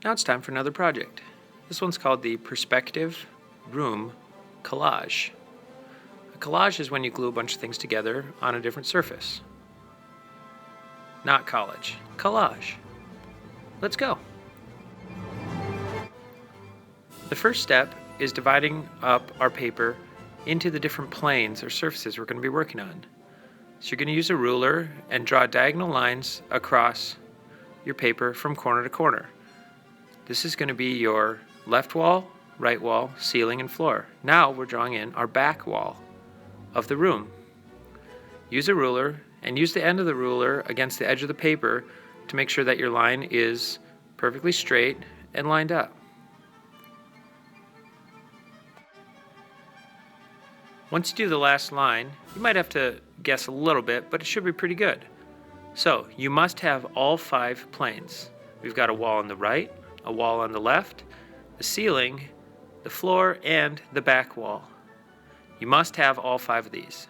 Now it's time for another project. This one's called the Perspective Room Collage. A collage is when you glue a bunch of things together on a different surface. Not college, collage. Let's go. The first step is dividing up our paper into the different planes or surfaces we're going to be working on. So you're going to use a ruler and draw diagonal lines across your paper from corner to corner. This is going to be your left wall, right wall, ceiling, and floor. Now we're drawing in our back wall of the room. Use a ruler and use the end of the ruler against the edge of the paper to make sure that your line is perfectly straight and lined up. Once you do the last line, you might have to guess a little bit, but it should be pretty good. So you must have all 5 planes. We've got a wall on the right, a wall on the left, the ceiling, the floor, and the back wall. You must have all 5 of these.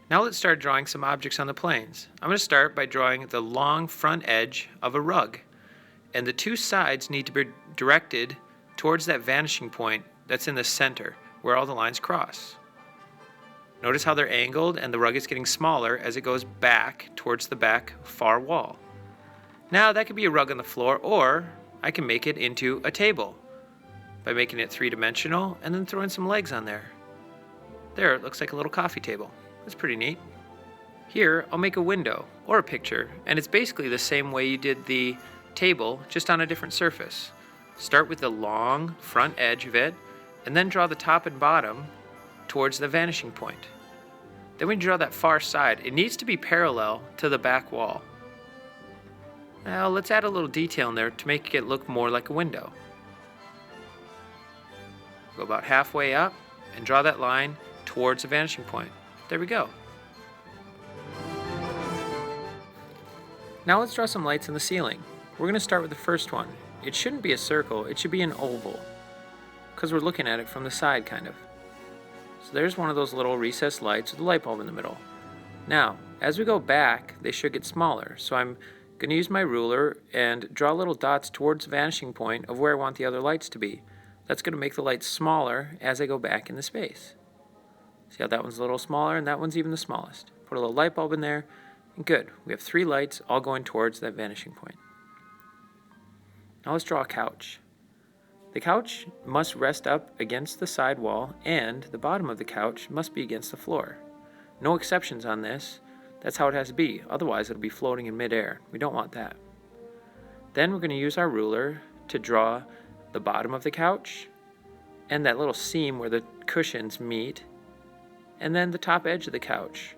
Now let's start drawing some objects on the planes. I'm going to start by drawing the long front edge of a rug. And the 2 sides need to be directed towards that vanishing point that's in the center, where all the lines cross. Notice how they're angled and the rug is getting smaller as it goes back towards the back far wall. Now that could be a rug on the floor, or I can make it into a table by making it 3-dimensional and then throwing some legs on there. There, it looks like a little coffee table. That's pretty neat. Here, I'll make a window or a picture, and it's basically the same way you did the table, just on a different surface. Start with the long front edge of it, and then draw the top and bottom towards the vanishing point. Then we draw that far side. It needs to be parallel to the back wall. Now let's add a little detail in there to make it look more like a window. Go about halfway up and draw that line towards the vanishing point. There we go. Now let's draw some lights in the ceiling. We're going to start with the first one. It shouldn't be a circle, it should be an oval, because we're looking at it from the side, kind of. So there's one of those little recessed lights with a light bulb in the middle. Now, as we go back, they should get smaller, so I'm going to use my ruler and draw little dots towards the vanishing point of where I want the other lights to be. That's going to make the lights smaller as I go back in the space. See how that one's a little smaller and that one's even the smallest. Put a little light bulb in there, and good. We have 3 lights all going towards that vanishing point. Now let's draw a couch. The couch must rest up against the side wall, and the bottom of the couch must be against the floor. No exceptions on this. That's how it has to be. Otherwise, it'll be floating in midair. We don't want that. Then we're going to use our ruler to draw the bottom of the couch and that little seam where the cushions meet, and then the top edge of the couch.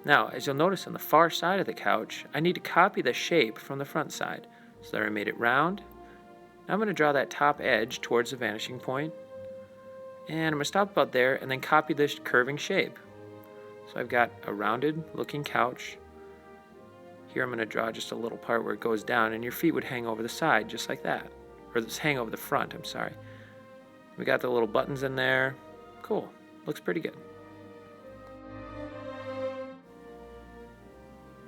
Now, as you'll notice on the far side of the couch, I need to copy the shape from the front side. So there I made it round. Now I'm going to draw that top edge towards the vanishing point. And I'm going to stop about there and then copy this curving shape. So I've got a rounded looking couch. Here I'm going to draw just a little part where it goes down and your feet would hang over the side just like that. Or hang over the front, I'm sorry. We got the little buttons in there. Cool. Looks pretty good.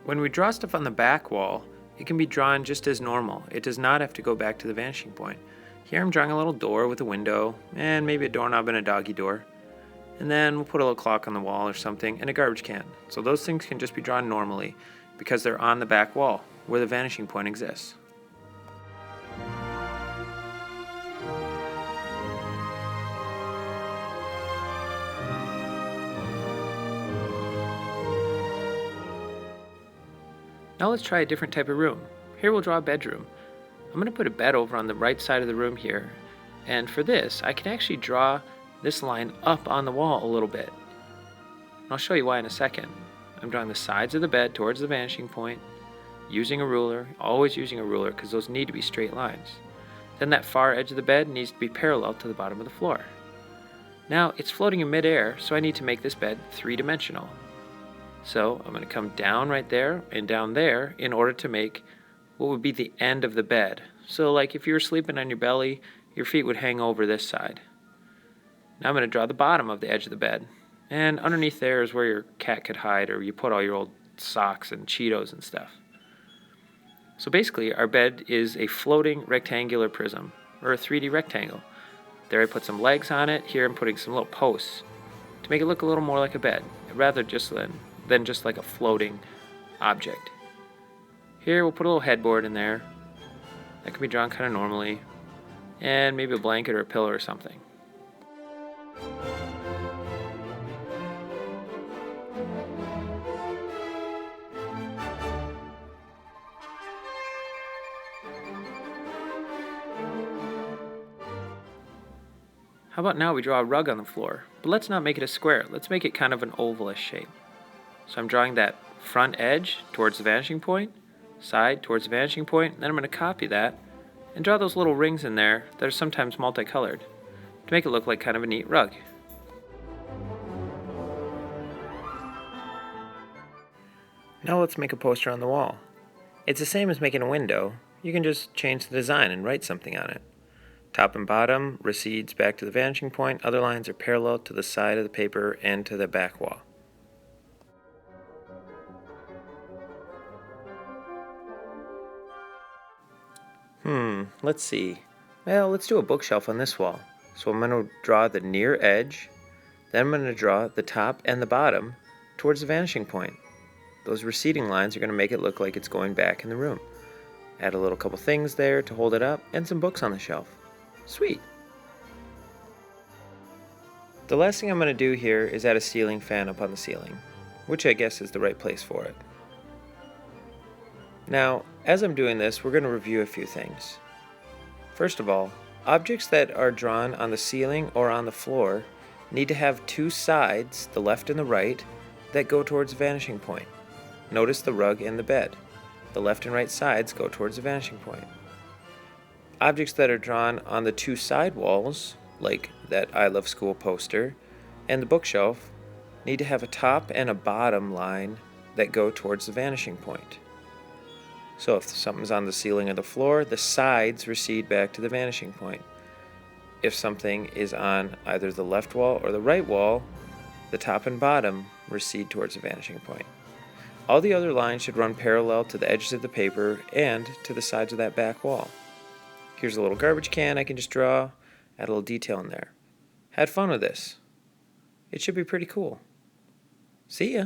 When we draw stuff on the back wall, it can be drawn just as normal. It does not have to go back to the vanishing point. Here I'm drawing a little door with a window, and maybe a doorknob and a doggy door. And then we'll put a little clock on the wall or something, and a garbage can. So those things can just be drawn normally because they're on the back wall where the vanishing point exists. Now let's try a different type of room. Here we'll draw a bedroom. I'm going to put a bed over on the right side of the room here. And for this, I can actually draw this line up on the wall a little bit. I'll show you why in a second. I'm drawing the sides of the bed towards the vanishing point, using a ruler, always using a ruler because those need to be straight lines. Then that far edge of the bed needs to be parallel to the bottom of the floor. Now it's floating in midair, so I need to make this bed 3-dimensional. So I'm going to come down right there and down there in order to make what would be the end of the bed. So like if you were sleeping on your belly, your feet would hang over this side. Now I'm going to draw the bottom of the edge of the bed. And underneath there is where your cat could hide, or you put all your old socks and Cheetos and stuff. So basically, our bed is a floating rectangular prism, or a 3D rectangle. There I put some legs on it. Here I'm putting some little posts to make it look a little more like a bed, rather than just like a floating object. Here we'll put a little headboard in there. That can be drawn kind of normally. And maybe a blanket or a pillow or something. How about now we draw a rug on the floor, but let's not make it a square. Let's make it kind of an ovalish shape. So I'm drawing that front edge towards the vanishing point, side towards the vanishing point, and then I'm going to copy that and draw those little rings in there that are sometimes multicolored to make it look like kind of a neat rug. Now let's make a poster on the wall. It's the same as making a window. You can just change the design and write something on it. Top and bottom recedes back to the vanishing point. Other lines are parallel to the side of the paper and to the back wall. Let's see. Well, let's do a bookshelf on this wall. So I'm going to draw the near edge, then I'm going to draw the top and the bottom towards the vanishing point. Those receding lines are going to make it look like it's going back in the room. Add a little couple things there to hold it up and some books on the shelf. Sweet. The last thing I'm going to do here is add a ceiling fan up on the ceiling, which I guess is the right place for it. Now, as I'm doing this, we're going to review a few things. First of all, objects that are drawn on the ceiling or on the floor need to have two sides, the left and the right, that go towards the vanishing point. Notice the rug and the bed. The left and right sides go towards the vanishing point. Objects that are drawn on the two side walls, like that I Love School poster, and the bookshelf, need to have a top and a bottom line that go towards the vanishing point. So if something's on the ceiling or the floor, the sides recede back to the vanishing point. If something is on either the left wall or the right wall, the top and bottom recede towards the vanishing point. All the other lines should run parallel to the edges of the paper and to the sides of that back wall. Here's a little garbage can I can just draw, add a little detail in there. Had fun with this. It should be pretty cool. See ya!